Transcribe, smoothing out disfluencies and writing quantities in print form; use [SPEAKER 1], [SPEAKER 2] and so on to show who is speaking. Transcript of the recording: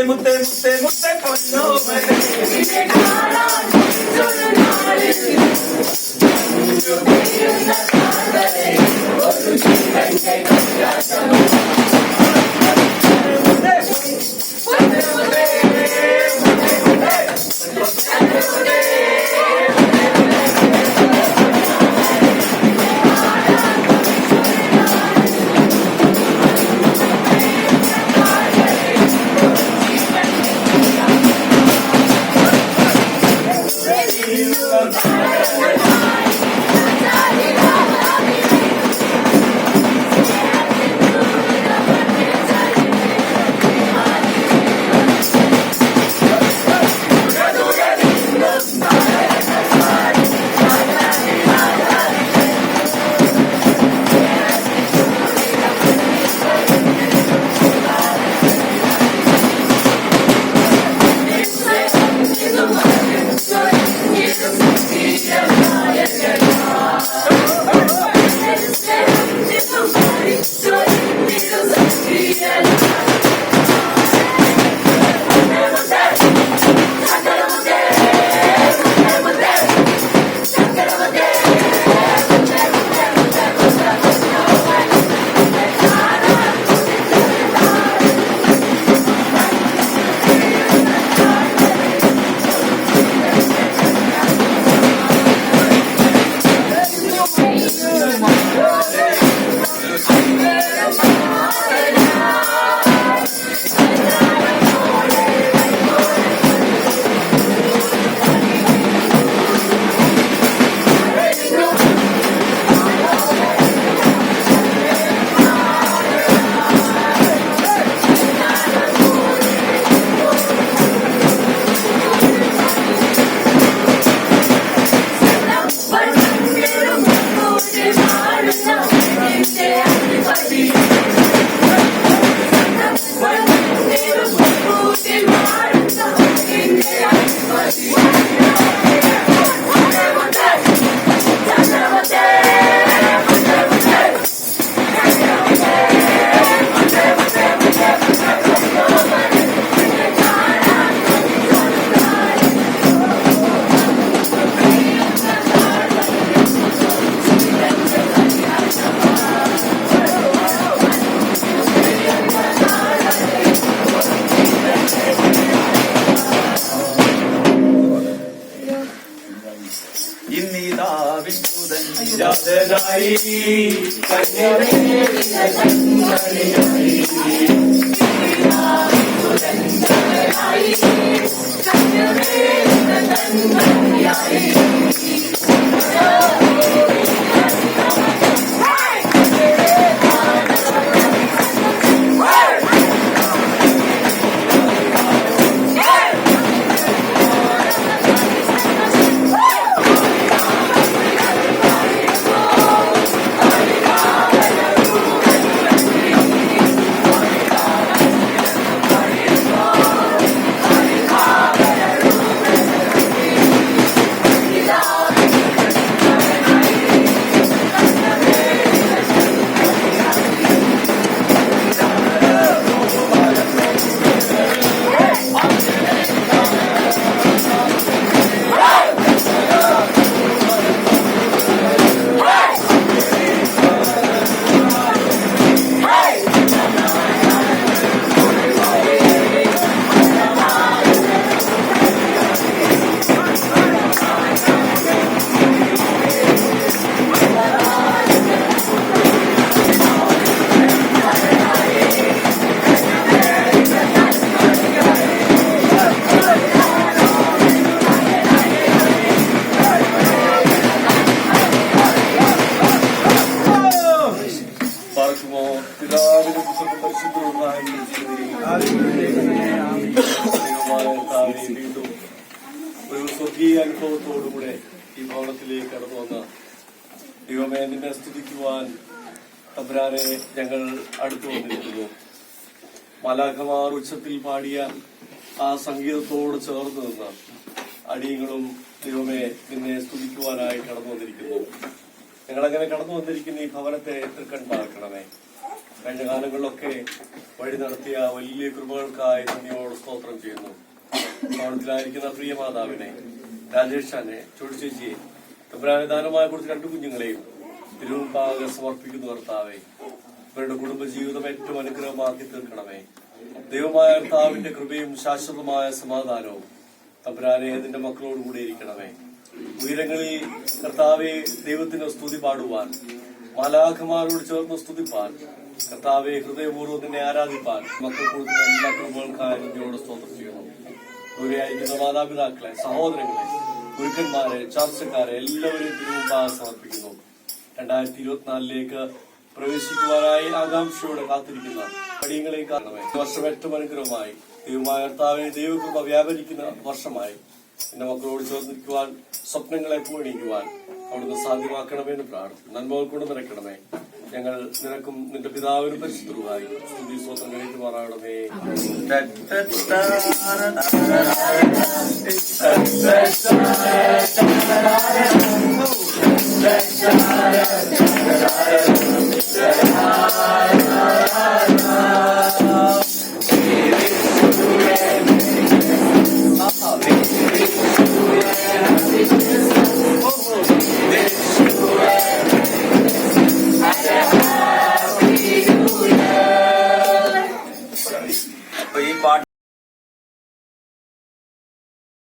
[SPEAKER 1] മുത്തേ മുത്തേ മുത്തേ പൊന്നോമനെ
[SPEAKER 2] ഒരു സ്വർഗീയ അനുഭവത്തോടുകൂടെ ഈ ഭവനത്തിലേക്ക് കടന്നു വന്ന ദൈവമേ നിന്നെ സ്തുതിക്കുവാൻ തമ്പുരാനെ ഞങ്ങൾ അടുത്തു വന്നിരിക്കുന്നു. മാലാഖമാർ ഉച്ചത്തിൽ പാടിയ ആ സംഗീതത്തോട് ചേർന്ന് നിന്ന് അടിയങ്ങളും ദൈവമേ നിന്നെ സ്തുതിക്കുവാനായി കടന്നു വന്നിരിക്കുന്നു. ഞങ്ങളങ്ങനെ കടന്നു വന്നിരിക്കുന്ന ഈ ഭവനത്തെ തൃക്കൺ പാർക്കണമേ. കഴിഞ്ഞ കാലങ്ങളിലൊക്കെ വഴി നടത്തിയ വലിയ കൃപകൾക്കായി നന്ദിയോട് സ്തോത്രം ചെയ്യുന്നു. ഭവനത്തിലായിരിക്കുന്ന പ്രിയ മാതാവിനെ, രാജേഷാനെ, ചോടിച്ചേച്ചിയെ, തമ്പുരാനെ ദാനമായി കൊടുത്ത 2 കുഞ്ഞുങ്ങളെയും തിരുമുമ്പാകെ സമർപ്പിക്കുന്നു. കർത്താവേ, ഇവരുടെ കുടുംബജീവിതം ഏറ്റവും അനുഗ്രഹമാക്കി തീർക്കണമേ. ദൈവമായ കർത്താവിന്റെ കൃപയും ശാശ്വതമായ സമാധാനവും തമ്പുരാനെ നിന്റെ മക്കളോടുകൂടെ ഇരിക്കണമേ. ഉയരങ്ങളിൽ കർത്താവെ ദൈവത്തിന്റെ സ്തുതി പാടുവാൻ, മാലാഖമാരോട് ചേർന്ന് സ്തുതിപ്പാൻ, കർത്താവെ ഹൃദയപൂർവ്വം നിന്നെ ആരാധിപ്പാൻ മക്കൾ കൊടുക്കുന്ന എല്ലാ കൃപകൾക്കായി നന്ദിയോട് സ്തോത്രം ചെയ്യുന്നു. ദൂരെ അയക്കുന്ന മാതാപിതാക്കളെ, സഹോദരങ്ങളെ, ഗുരുക്കന്മാരെ, ചർച്ചക്കാരെ എല്ലാവരെയും തിരുമുമ്പാകെ സമർപ്പിക്കുന്നു. 2024 പ്രവേശിക്കുവാനായി ആകാംക്ഷയോടെ കാത്തിരിക്കുന്ന പടിയങ്ങളെയും കാണണമേ. വർഷം ഏറ്റവും അനുഗ്രഹമായി ദൈവമായ കർത്താവെ ദൈവകൃപ വ്യാപരിക്കുന്ന വർഷമായി എന്റെ മക്കളോട് ചേർന്നിരിക്കുവാൻ, സ്വപ്നങ്ങളെ പൂണിക്കുവാൻ അവിടുന്ന് സാധ്യമാക്കണമെന്ന് പ്രാർത്ഥിക്കുന്നു. നന്മകൾ കൊണ്ട് നിറയ്ക്കണമേ. ഞങ്ങൾ നിനക്കും നിന്റെ പിതാവിനും പരിശുദ്ധരുമായി സ്തുതി സ്വന്തം ഏറ്റുമാറാകണമേ.